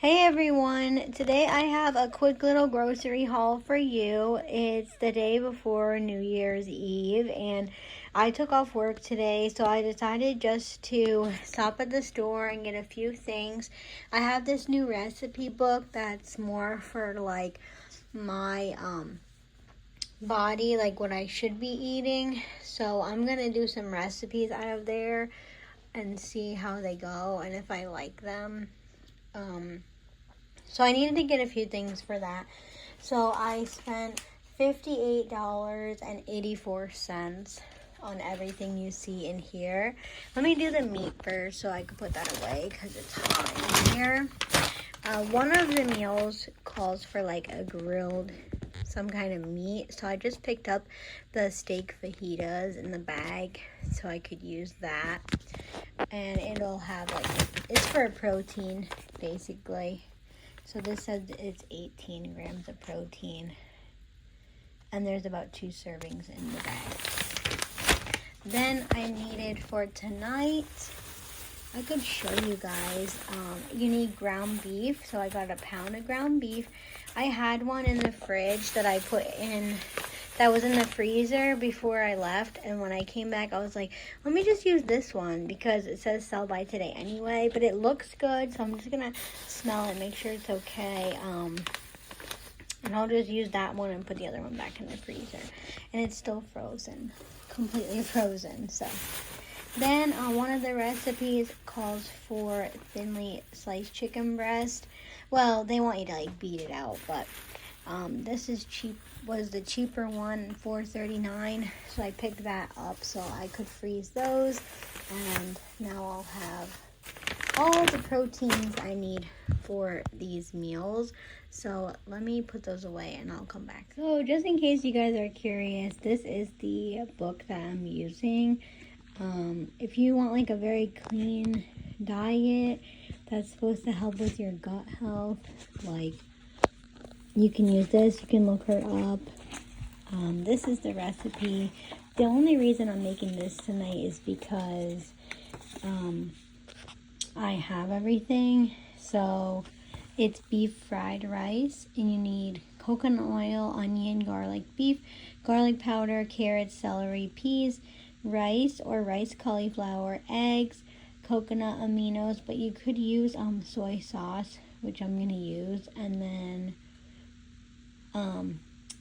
Hey everyone, today I have a quick little grocery haul for you. It's the day before New Year's Eve and I took off work today, so I decided just to stop at the store and get a few things. I have this new recipe book that's more for like my body, like what I should be eating. So I'm gonna do some recipes out of there and see how they go and if I like them. So I needed to get a few things for that. So I spent $58.84 on everything you see in here. Let me do the meat first so I can put that away because it's hot in here. One of the meals calls for like a grilled, some kind of meat. So I just picked up the steak fajitas in the bag so I could use that. And it'll have like, it's for a protein basically. So this says it's 18 grams of protein. And there's about 2 servings in the bag. Then I needed for tonight, I could show you guys, you need ground beef. So I got a pound of ground beef. I had one in the fridge that I put in, that was in the freezer before I left. And when I came back, I was like, let me just use this one because it says sell by today anyway. But it looks good, so I'm just going to smell it, make sure it's okay. And I'll just use that one and put the other one back in the freezer. And it's still frozen, completely frozen. So then one of the recipes calls for thinly sliced chicken breast. Well, they want you to like beat it out, but this is cheap. Was the cheaper one, $4.39. So I picked that up so I could freeze those, and now I'll have all the proteins I need for these meals. So let me put those away and I'll come back. So just in case you guys are curious, this is the book that I'm using. If you want like a very clean diet that's supposed to help with your gut health, like you can use this. You can look her up. This is the recipe. The only reason I'm making this tonight is because I have everything. So it's beef fried rice, and you need coconut oil, onion, garlic, beef, garlic powder, carrots, celery, peas, rice or rice cauliflower, eggs, coconut aminos, but you could use soy sauce, which I'm going to use, and then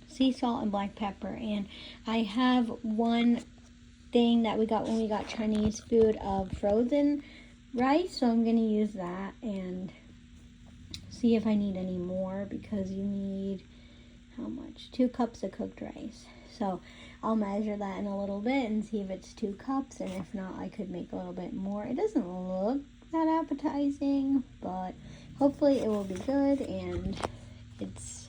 sea salt and black pepper. And I have one thing that we got when we got Chinese food of frozen rice, so I'm going to use that and see if I need any more, because you need, how much? 2 cups of cooked rice. So I'll measure that in a little bit and see if it's 2 cups, and if not, I could make a little bit more. It doesn't look that appetizing, but hopefully it will be good, and it's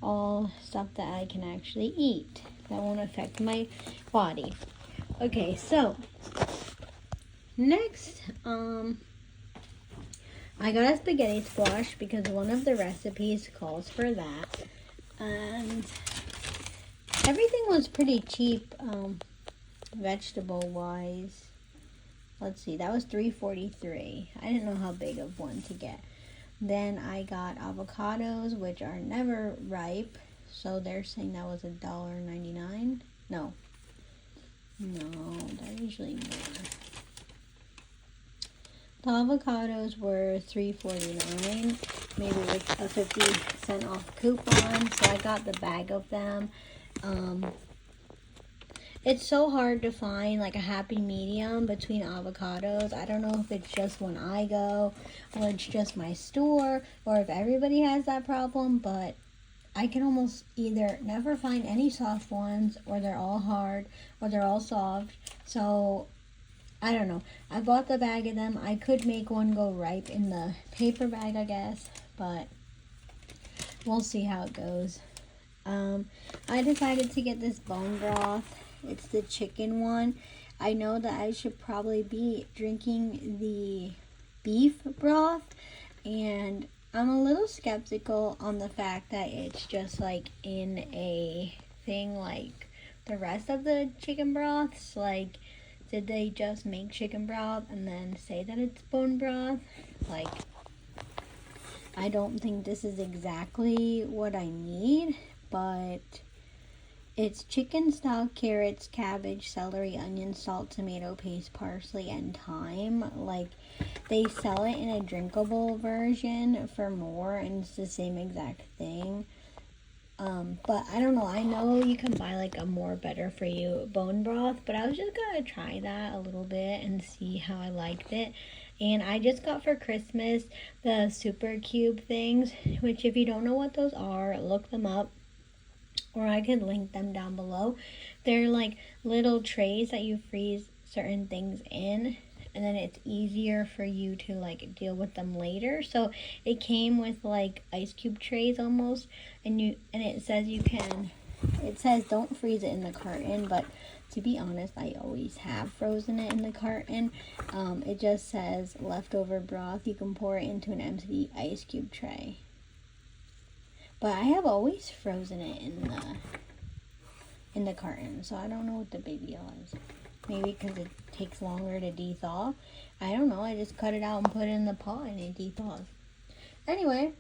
all stuff that I can actually eat that won't affect my body. Okay, so next, I got a spaghetti squash because one of the recipes calls for that, and everything was pretty cheap, vegetable wise. Let's see, that was $3.43. I didn't know how big of one to get. Then I got avocados, which are never ripe, so they're saying that was $1.99. No, they're usually more. The avocados were $3.49, maybe with a 50-cent off coupon, so I got the bag of them. It's so hard to find like a happy medium between avocados. I don't know if it's just when I go, or it's just my store, or if everybody has that problem, but I can almost either never find any soft ones, or they're all hard, or they're all soft. So I don't know. I bought the bag of them. I could make one go ripe in the paper bag, I guess, but we'll see how it goes. I decided to get this bone broth. It's the chicken one. I know that I should probably be drinking the beef broth, and I'm a little skeptical on the fact that it's just like in a thing like the rest of the chicken broths. Like, did they just make chicken broth and then say that it's bone broth? Like, I don't think this is exactly what I need, but it's chicken stock, carrots, cabbage, celery, onion, salt, tomato paste, parsley, and thyme. Like, they sell it in a drinkable version for more, and it's the same exact thing. But I don't know. I know you can buy like a more better for you bone broth, but I was just gonna try that a little bit and see how I liked it. And I just got for Christmas the Super Cube things, which if you don't know what those are, look them up, or I could link them down below. They're like little trays that you freeze certain things in, and then it's easier for you to like deal with them later. So it came with like ice cube trays almost, and it says it says don't freeze it in the carton, but to be honest, I always have frozen it in the carton. It just says leftover broth, you can pour it into an empty ice cube tray. But I have always frozen it in the carton, so I don't know what the big deal is. Maybe because it takes longer to de-thaw. I don't know. I just cut it out and put it in the pot and it de-thaws. Anyway,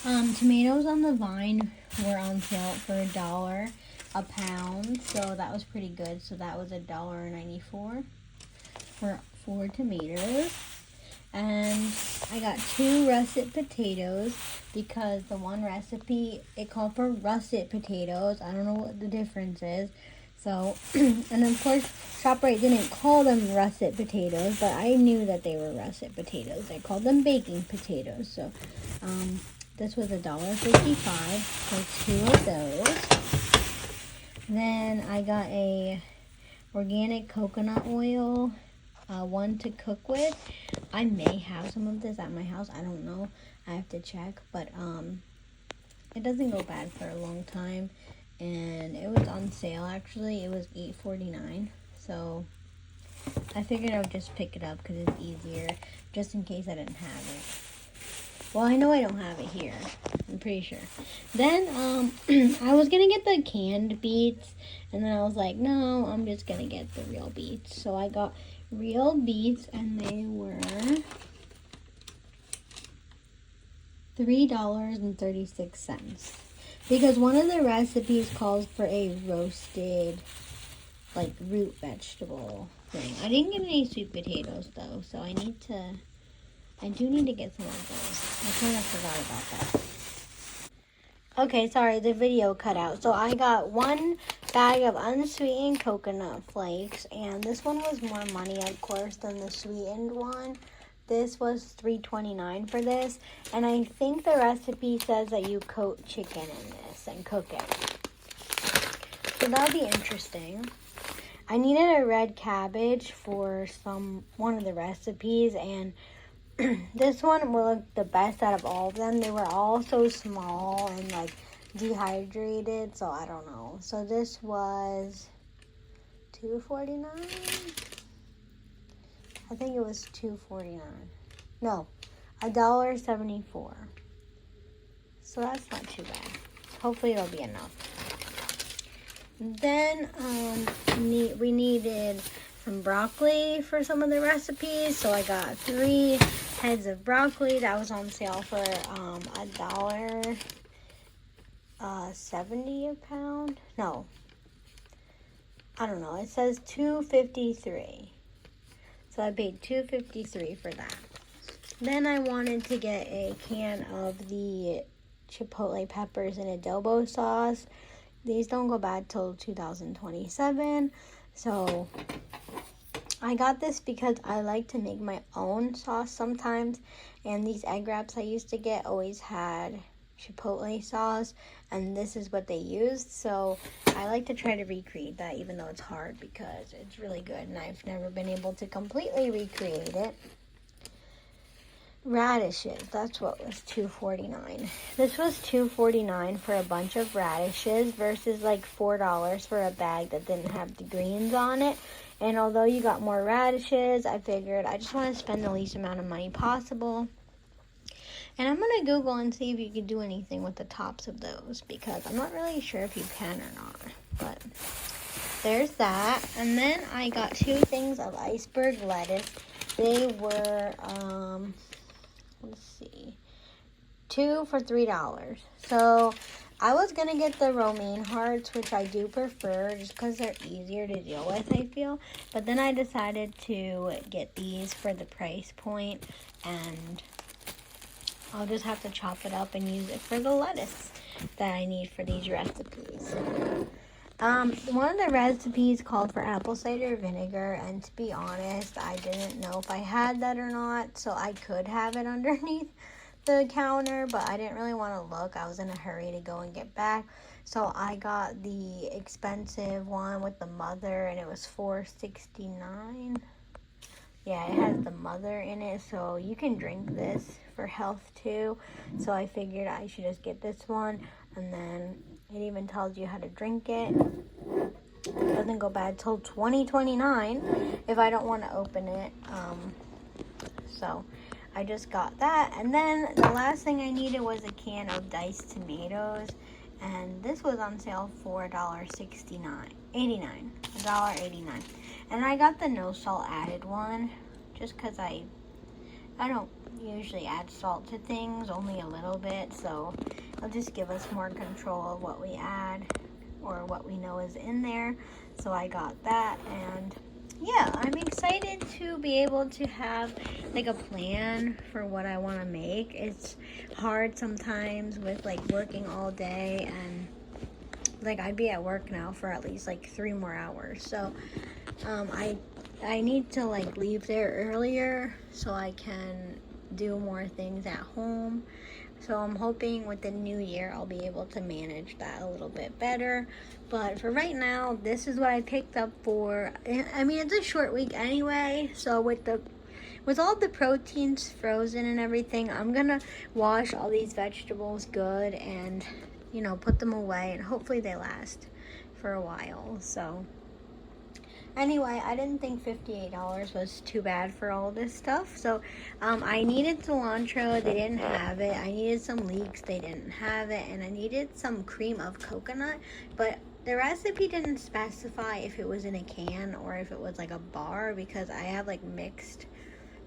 tomatoes on the vine were on sale for $1 a pound, so that was pretty good. So that was $1.94 for 4 tomatoes. And I got 2 russet potatoes because the one recipe, it called for russet potatoes. I don't know what the difference is. So, and of course, ShopRite didn't call them russet potatoes, but I knew that they were russet potatoes. They called them baking potatoes. So, this was $1.55 for 2 of those. Then I got a organic coconut oil, one to cook with. I may have some of this at my house. I don't know. I have to check, but it doesn't go bad for a long time. And it was on sale, actually. It was $8.49, so I figured I would just pick it up because it's easier, just in case I didn't have it. Well, I know I don't have it here. I'm pretty sure. Then, I was going to get the canned beets, and then I was like, no, I'm just going to get the real beets. So I got real beets, and they were $3.36. Because one of the recipes calls for a roasted, like, root vegetable thing. I didn't get any sweet potatoes, though, so I do need to get some of those. I kind of forgot about that. Okay, sorry, the video cut out. So I got 1 bag of unsweetened coconut flakes, and this one was more money, of course, than the sweetened one. This was $3.29 for this, and I think the recipe says that you coat chicken in this and cook it. So that'll be interesting. I needed a red cabbage for one of the recipes, and this one will look the best out of all of them. They were all so small and like dehydrated, so I don't know. So this was $2.49. I think it was $2.49. No, $1.74. So that's not too bad. Hopefully it'll be enough. Then we needed some broccoli for some of the recipes. So I got 3 heads of broccoli. That was on sale for $1.70 a pound. No, I don't know. It says $2.53. So I paid $2.53 for that. Then I wanted to get a can of the chipotle peppers and adobo sauce. These don't go bad till 2027. So I got this because I like to make my own sauce sometimes. And these egg wraps I used to get always had chipotle sauce, and this is what they used. So I like to try to recreate that, even though it's hard because it's really good and I've never been able to completely recreate it. Radishes, that's what was $2.49. This was $2.49 for a bunch of radishes versus like $4 for a bag that didn't have the greens on it. And although you got more radishes, I figured I just want to spend the least amount of money possible. And I'm going to Google and see if you can do anything with the tops of those, because I'm not really sure if you can or not. But there's that. And then I got 2 things of iceberg lettuce. They were let's see, 2 for $3. So I was gonna get the romaine hearts, which I do prefer just because they're easier to deal with, I feel. But then I decided to get these for the price point, and I'll just have to chop it up and use it for the lettuce that I need for these recipes. One of the recipes called for apple cider vinegar, and to be honest, I didn't know if I had that or not, so I could have it underneath the counter, but I didn't really want to look. I was in a hurry to go and get back, so I got the expensive one with the mother, and it was $4.69. Yeah, it has the mother in it, so you can drink this for health too. So I figured I should just get this one, and then it even tells you how to drink it. It doesn't go bad till 2029 if I don't want to open it. So I just got that, and then the last thing I needed was a can of diced tomatoes, and this was on sale for $1.89, and I got the no salt added one just because I don't usually add salt to things, only a little bit, so it'll just give us more control of what we add or what we know is in there. So I got that, and yeah, I'm excited to be able to have like a plan for what I want to make. It's hard sometimes with like working all day, and like I'd be at work now for at least like 3 more hours. So I need to like leave there earlier so I can do more things at home. So I'm hoping with the new year I'll be able to manage that a little bit better. But for right now, this is what I picked up for, I mean, it's a short week anyway. So with all the proteins frozen and everything, I'm gonna wash all these vegetables good and, you know, put them away, and hopefully they last for a while. So anyway, I didn't think $58 was too bad for all this stuff. So I needed cilantro, they didn't have it. I needed some leeks, they didn't have it. And I needed some cream of coconut, but the recipe didn't specify if it was in a can or if it was like a bar, because I have like mixed,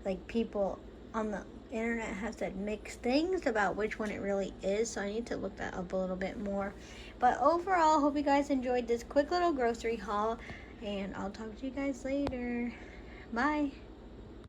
like people on the internet have said mixed things about which one it really is. So I need to look that up a little bit more. But overall, hope you guys enjoyed this quick little grocery haul. And I'll talk to you guys later. Bye.